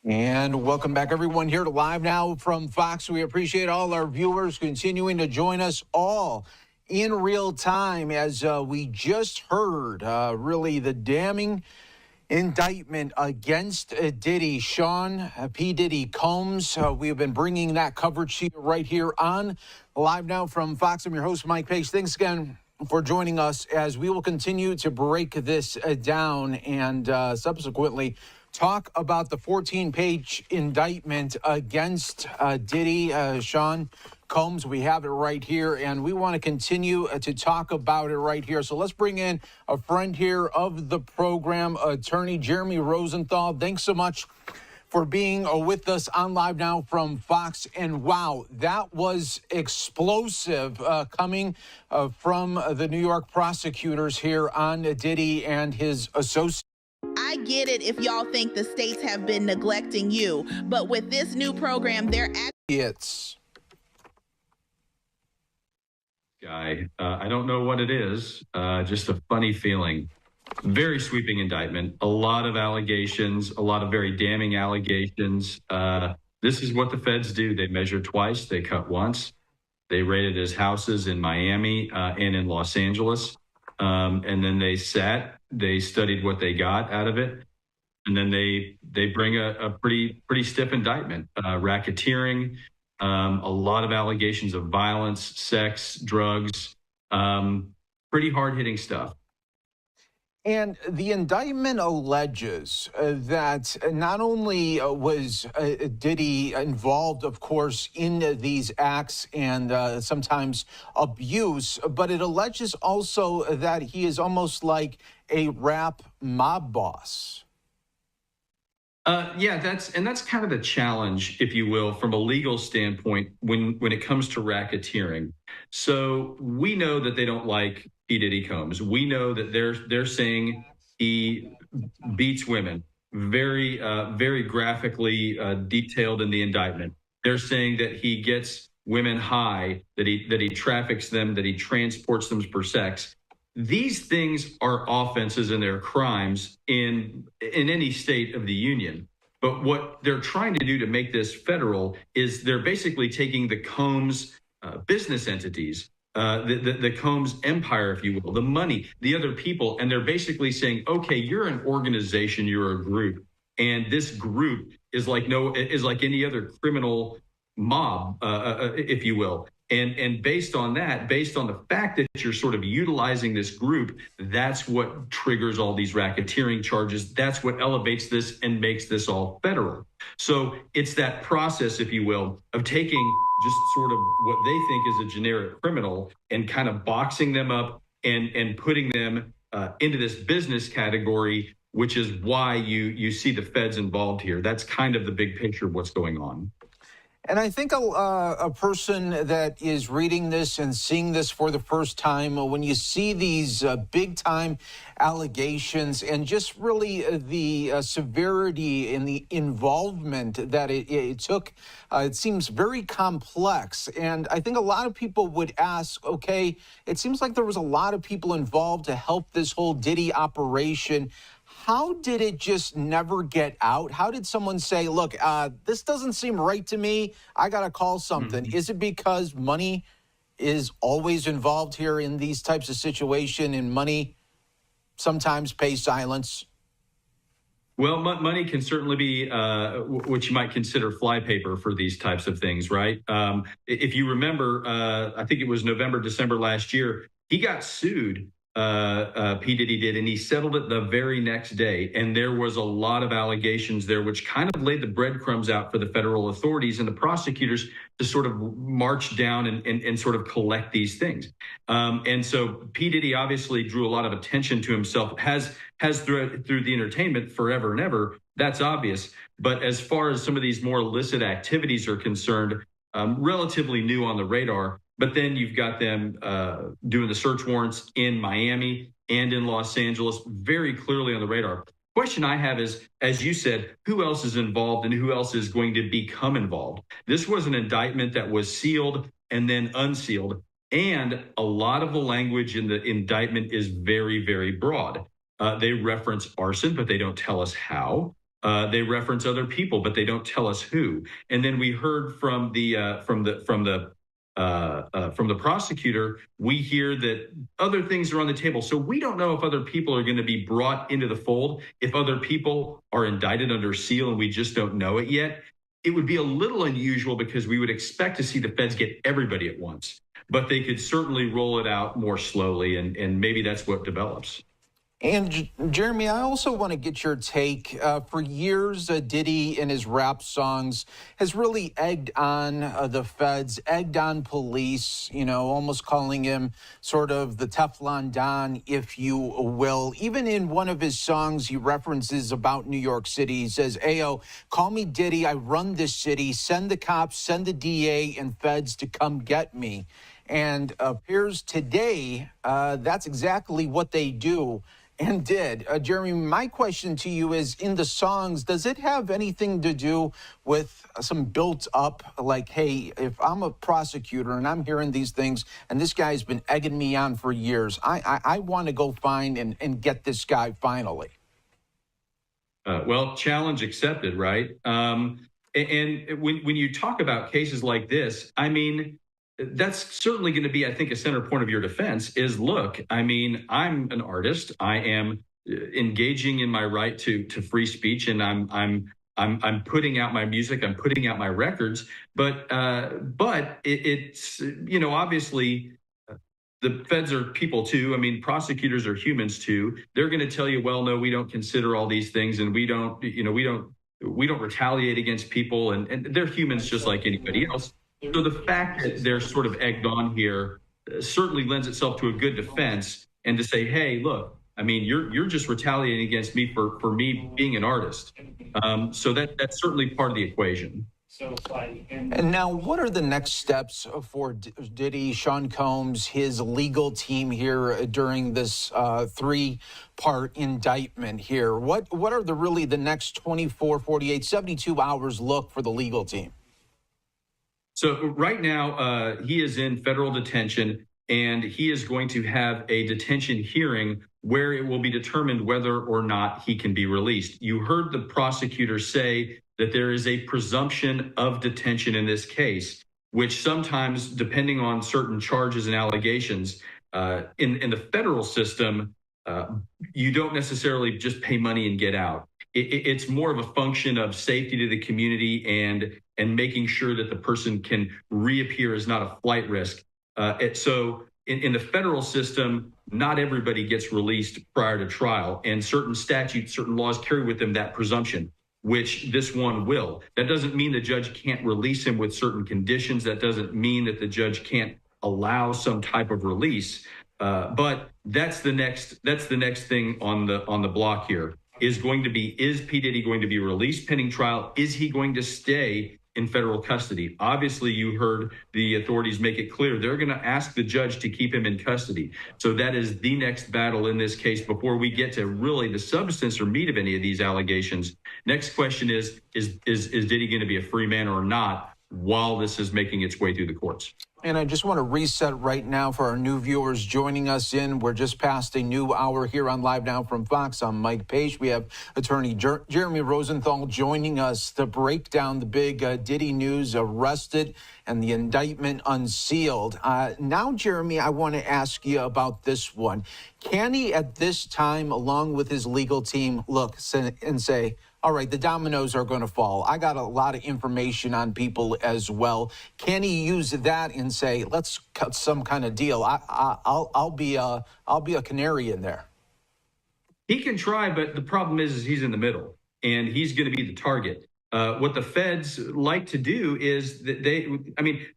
And welcome back, everyone, here to Live Now from Fox. We appreciate all our viewers continuing to join us all in real time as we just heard really the damning indictment against Diddy, Sean P. Diddy Combs. We have been bringing that coverage to you right here on Live Now from Fox. I'm your host, Mike Pace. Thanks again for joining us as we will continue to break this down and subsequently talk about the 14-page indictment against Diddy, Sean Combs. We have it right here, and we want to continue to talk about it right here. So let's bring in a friend here of the program, attorney Jeremy Rosenthal. Thanks so much for being with us on Live Now from Fox. And wow, that was explosive coming from the New York prosecutors here on Diddy and his associates. I get it if y'all think the states have been neglecting you, but with this new program, they're It's guy. I don't know what it is. Just a funny feeling. Very sweeping indictment. A lot of allegations, a lot of very damning allegations. This is what the feds do. They measure twice. They cut once. They raided his houses in Miami and in Los Angeles. And then they studied what they got out of it. And then they bring a pretty stiff indictment, racketeering, a lot of allegations of violence, sex, drugs, pretty hard-hitting stuff. And the indictment alleges that not only was Diddy involved, of course, in these acts and sometimes abuse, but it alleges also that he is almost like a rap mob boss. Yeah, that's kind of the challenge, if you will, from a legal standpoint when it comes to racketeering. So we know that they don't like P. Diddy Combs. We know that they're saying he beats women, very graphically detailed in the indictment. They're saying that he gets women high, that he traffics them, that he transports them for sex. These things are offenses and they're crimes in any state of the union. But what they're trying to do to make this federal is they're basically taking the Combs business entities, the Combs empire, if you will, the money, the other people, and they're basically saying, okay, you're an organization, you're a group, and this group is like any other criminal mob, if you will. And based on the fact that you're sort of utilizing this group, that's what triggers all these racketeering charges. That's what elevates this and makes this all federal. So it's that process, if you will, of taking just sort of what they think is a generic criminal and kind of boxing them up and putting them into this business category, which is why you see the feds involved here. That's kind of the big picture of what's going on. And I think a person that is reading this and seeing this for the first time, when you see these big-time allegations and just really the severity and the involvement that it took, it seems very complex. And I think a lot of people would ask, okay, it seems like there was a lot of people involved to help this whole Diddy operation. How did it just never get out? How did someone say, look, this doesn't seem right to me. I got to call something. Mm-hmm. Is it because money is always involved here in these types of situations and money sometimes pays silence? Well, money can certainly be what you might consider flypaper for these types of things, right? If you remember, I think it was November, December last year, he got sued. P. Diddy did, and he settled it the very next day. And there was a lot of allegations there, which kind of laid the breadcrumbs out for the federal authorities and the prosecutors to sort of march down and sort of collect these things. And so P. Diddy obviously drew a lot of attention to himself, has through the entertainment forever and ever. That's obvious. But as far as some of these more illicit activities are concerned, relatively new on the radar. But then you've got them doing the search warrants in Miami and in Los Angeles, very clearly on the radar. Question I have is, as you said, who else is involved and who else is going to become involved? This was an indictment that was sealed and then unsealed. And a lot of the language in the indictment is very, very broad. They reference arson, but they don't tell us how. They reference other people, but they don't tell us who. And then we heard from the prosecutor, we hear that other things are on the table. So we don't know if other people are going to be brought into the fold, if other people are indicted under seal and we just don't know it yet. It would be a little unusual because we would expect to see the feds get everybody at once, but they could certainly roll it out more slowly, and maybe that's what develops. And Jeremy, I also want to get your take. For years, Diddy in his rap songs has really egged on the feds, egged on police, almost calling him sort of the Teflon Don, if you will. Even in one of his songs, he references about New York City. He says, "Ayo, call me Diddy. I run this city. Send the cops, send the DA and feds to come get me." And appears today that's exactly what they do and did. Jeremy, my question to you is, in the songs, does it have anything to do with some built up, like, hey, if I'm a prosecutor and I'm hearing these things and this guy's been egging me on for years, I want to go find and get this guy finally? Well, challenge accepted, right? And when you talk about cases like this, I mean, that's certainly going to be, I think, a center point of your defense is, look, I mean, I'm an artist. I am engaging in my right to free speech, and I'm putting out my music. I'm putting out my records. But it's obviously the feds are people too. I mean, prosecutors are humans too. They're going to tell you, well, no, we don't consider all these things, and we don't retaliate against people, and they're humans just like anybody else. So the fact that they're sort of egged on here certainly lends itself to a good defense, and to say, hey, look, I mean, you're just retaliating against me for me being an artist. So that's certainly part of the equation. And now, what are the next steps for Diddy, Sean Combs, his legal team here during this three-part indictment here? What are the next 24, 48, 72 hours look for the legal team? So right now, he is in federal detention, and he is going to have a detention hearing where it will be determined whether or not he can be released. You heard the prosecutor say that there is a presumption of detention in this case, which sometimes, depending on certain charges and allegations, in the federal system, you don't necessarily just pay money and get out. It's more of a function of safety to the community and making sure that the person can reappear as not a flight risk. So in the federal system, not everybody gets released prior to trial, and certain statutes, certain laws carry with them that presumption, which this one will. That doesn't mean the judge can't release him with certain conditions. That doesn't mean that the judge can't allow some type of release. But that's the next thing on the block here. Is P. Diddy going to be released pending trial? Is he going to stay in federal custody? Obviously, you heard the authorities make it clear they're going to ask the judge to keep him in custody. So that is the next battle in this case before we get to really the substance or meat of any of these allegations. Next question is Diddy going to be a free man or not while this is making its way through the courts? And I just want to reset right now for our new viewers joining us in. We're just past a new hour here on Live Now from Fox. I'm Mike Page. We have attorney Jeremy Rosenthal joining us to break down the big Diddy news, arrested, and the indictment unsealed. Now, Jeremy, I want to ask you about this one. Can he at this time, along with his legal team, look and say, all right, the dominoes are going to fall. I got a lot of information on people as well. Can he use that and say, let's cut some kind of deal? I'll be a canary in there. He can try, but the problem is he's in the middle, and he's going to be the target. What the feds like to do is that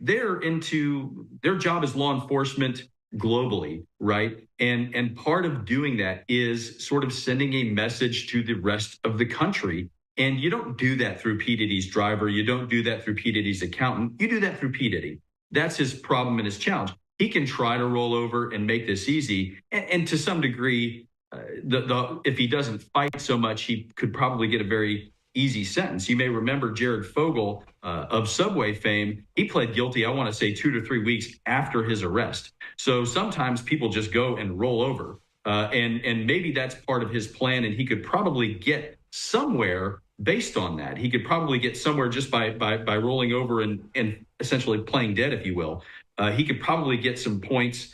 their job is law enforcement globally, right? And part of doing that is sort of sending a message to the rest of the country. And you don't do that through P. Diddy's driver. You don't do that through P. Diddy's accountant. You do that through P. Diddy. That's his problem and his challenge. He can try to roll over and make this easy. And to some degree, if he doesn't fight so much, he could probably get a very easy sentence. You may remember Jared Fogle of Subway fame. He pled guilty, I want to say 2 to 3 weeks after his arrest. So sometimes people just go and roll over. And maybe that's part of his plan. And he could probably get somewhere based on that. He could probably get somewhere just by rolling over and essentially playing dead, if you will. He could probably get some points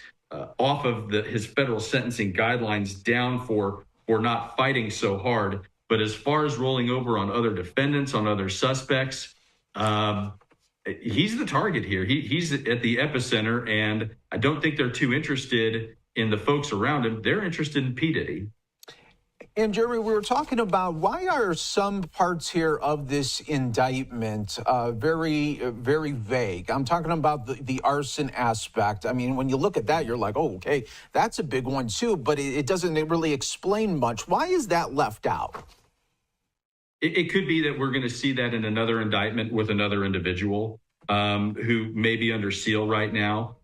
off of his federal sentencing guidelines down for not fighting so hard. But as far as rolling over on other defendants, on other suspects, he's the target here. He's at the epicenter, and I don't think they're too interested in the folks around him. They're interested in P. Diddy. And Jeremy, we were talking about why are some parts here of this indictment very, very vague. I'm talking about the arson aspect. I mean, when you look at that, you're like, oh, okay, that's a big one too, but it doesn't really explain much. Why is that left out? It could be that we're going to see that in another indictment with another individual who may be under seal right now.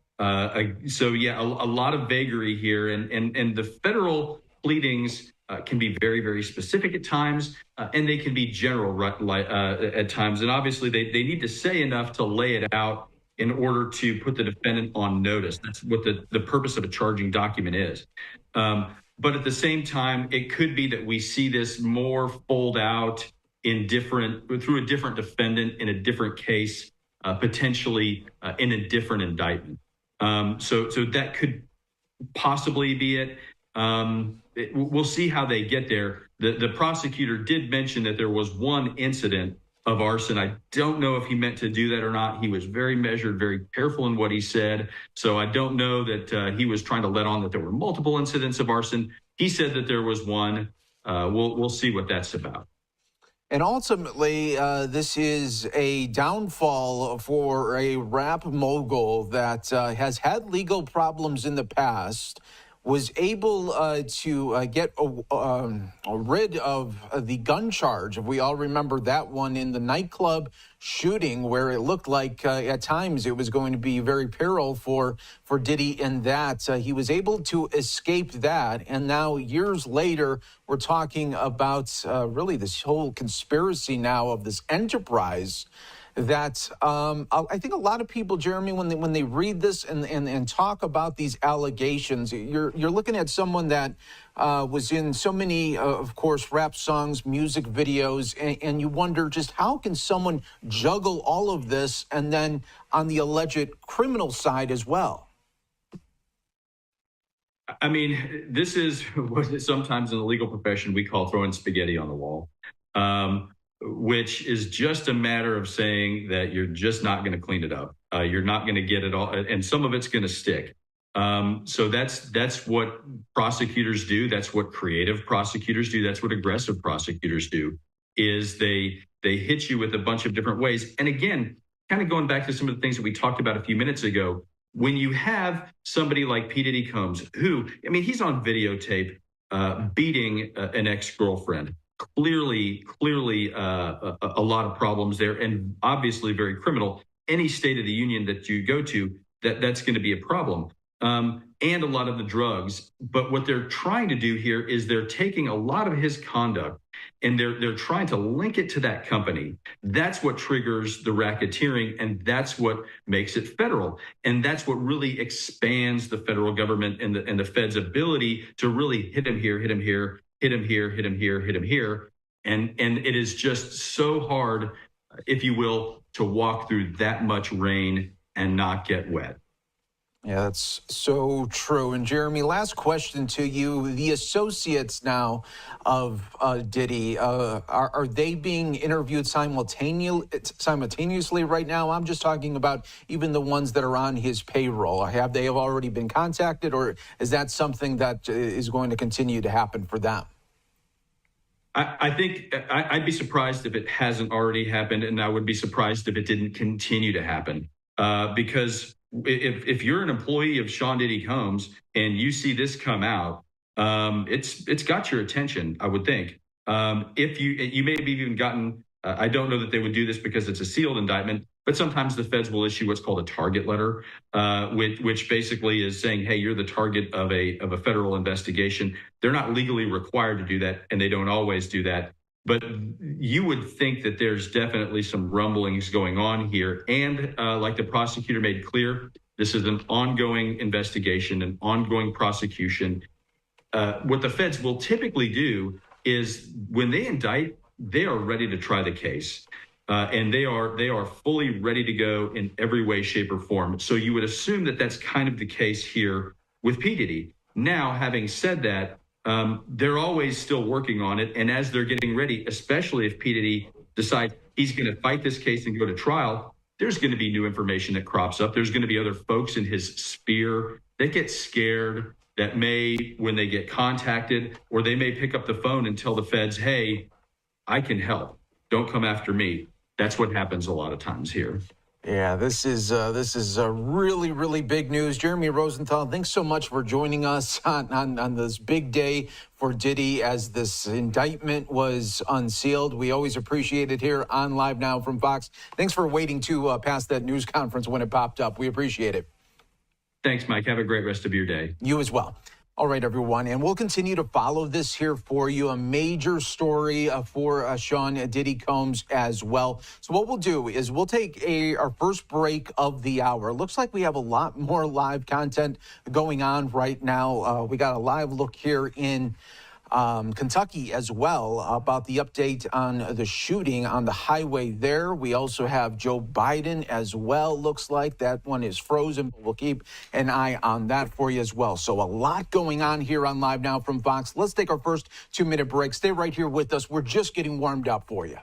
So, yeah, a lot of vagary here. And the federal pleadings can be very, very specific at times, and they can be general at times. And obviously, they need to say enough to lay it out in order to put the defendant on notice. That's what the purpose of a charging document is. But at the same time, it could be that we see this more fold out through a different defendant in a different case, potentially in a different indictment. So that could possibly be it. We'll see how they get there. The prosecutor did mention that there was one incident of arson. I don't know if he meant to do that or not. He was very measured, very careful in what he said. So I don't know that he was trying to let on that there were multiple incidents of arson. He said that there was one. We'll see what that's about. And ultimately, this is a downfall for a rap mogul that has had legal problems in the past, was able to get rid of the gun charge. We all remember that one in the nightclub shooting where it looked like at times it was going to be very peril for Diddy in that. He was able to escape that. And now years later, we're talking about really this whole conspiracy now of this enterprise that I think a lot of people, Jeremy, when they read this and talk about these allegations, you're looking at someone that was in so many, of course, rap songs, music videos, and you wonder just how can someone juggle all of this and then on the alleged criminal side as well? I mean, this is what sometimes in the legal profession we call throwing spaghetti on the wall. Which is just a matter of saying that you're just not going to clean it up. You're not going to get it all, and some of it's going to stick. So that's what prosecutors do. That's what creative prosecutors do. That's what aggressive prosecutors do, is they hit you with a bunch of different ways. And again, kind of going back to some of the things that we talked about a few minutes ago, when you have somebody like P. Diddy Combs, who, I mean, he's on videotape beating an ex-girlfriend. Clearly, a lot of problems there, and obviously very criminal. Any State of the Union that you go to, that's going to be a problem. And a lot of the drugs. But what they're trying to do here is they're taking a lot of his conduct and they're trying to link it to that company. That's what triggers the racketeering, and that's what makes it federal. And that's what really expands the federal government and the Fed's ability to really hit him here, hit him here, hit him here, hit him here, hit him here. And it is just so hard, if you will, to walk through that much rain and not get wet. Yeah, that's so true. And Jeremy, last question to you. The associates now of Diddy, are they being interviewed simultaneously right now? I'm just talking about even the ones that are on his payroll. Have they already been contacted, or is that something that is going to continue to happen for them? I think I'd be surprised if it hasn't already happened, and I would be surprised if it didn't continue to happen, because if you're an employee of Sean Diddy Combs and you see this come out, it's got your attention, I would think. If you may have even gotten, I don't know that they would do this because it's a sealed indictment, but sometimes the feds will issue what's called a target letter, which basically is saying, hey, you're the target of a federal investigation. They're not legally required to do that, and they don't always do that. But you would think that there's definitely some rumblings going on here. And like the prosecutor made clear, this is an ongoing investigation, an ongoing prosecution. What the feds will typically do is when they indict, they are ready to try the case. And they are fully ready to go in every way, shape, or form. So you would assume that that's kind of the case here with P. Diddy. Now, having said that, they're always still working on it. And as they're getting ready, especially if P. Diddy decides he's going to fight this case and go to trial, there's going to be new information that crops up. There's going to be other folks in his sphere that get scared, that may, when they get contacted, or they may pick up the phone and tell the feds, hey, I can help. Don't come after me. That's what happens a lot of times here. Yeah, this is really, really big news. Jeremy Rosenthal, thanks so much for joining us on this big day for Diddy as this indictment was unsealed. We always appreciate it here on Live Now from Fox. Thanks for waiting to pass that news conference when it popped up. We appreciate it. Thanks, Mike. Have a great rest of your day. You as well. All right, everyone, and we'll continue to follow this here for you. A major story for Sean Diddy Combs as well. So what we'll do is we'll take our first break of the hour. Looks like we have a lot more live content going on right now. We got a live look here in Kentucky as well about the update on the shooting on the highway there. We also have Joe Biden as well. Looks like that one is frozen, but we'll keep an eye on that for you as well. So a lot going on here on Live Now from Fox. Let's take our first 2-minute break. Stay right here with us. We're just getting warmed up for you.